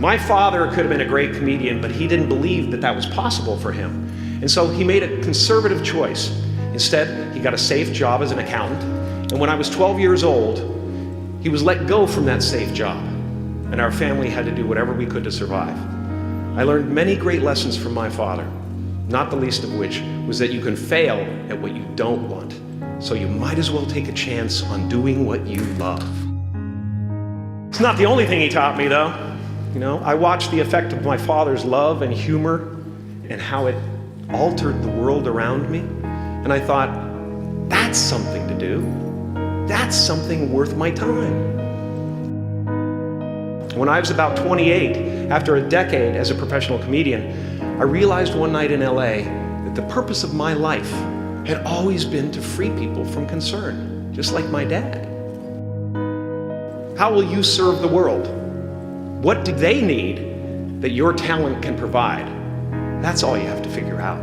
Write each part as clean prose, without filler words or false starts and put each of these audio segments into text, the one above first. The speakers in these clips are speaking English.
My father could have been a great comedian, but he didn't believe that that was possible for him. And so he made a conservative choice. Instead, he got a safe job as an accountant. And when I was 12 years old, he was let go from that safe job. And our family had to do whatever we could to survive. I learned many great lessons from my father, not the least of which was that you can fail at what you don't want. So you might as well take a chance on doing what you love. It's not the only thing he taught me, though. I watched the effect of my father's love and humor and how it altered the world around me. And I thought, that's something to do. That's something worth my time. When I was about 28, after a decade as a professional comedian, I realized one night in LA that the purpose of my life had always been to free people from concern, just like my dad. How will you serve the world? What do they need that your talent can provide? That's all you have to figure out.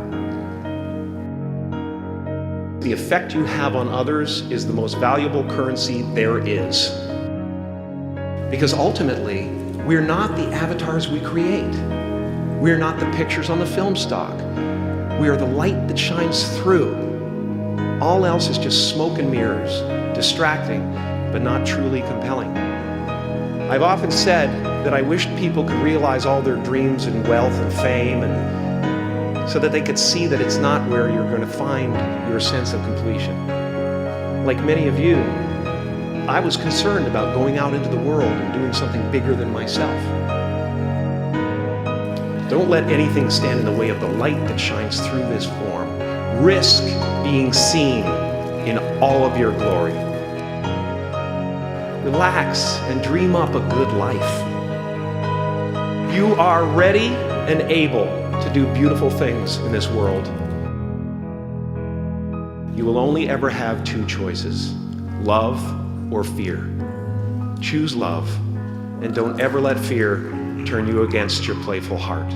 The effect you have on others is the most valuable currency there is. Because ultimately, we're not the avatars we create. We're not the pictures on the film stock. We are the light that shines through. All else is just smoke and mirrors, distracting, but not truly compelling. I've often said that I wished people could realize all their dreams and wealth and fame, and so that they could see that it's not where you're going to find your sense of completion. Like many of you, I was concerned about going out into the world and doing something bigger than myself. Don't let anything stand in the way of the light that shines through this form. Risk being seen in all of your glory. Relax and dream up a good life. You are ready and able to do beautiful things in this world. You will only ever have two choices, love or fear. Choose love, and don't ever let fear turn you against your playful heart.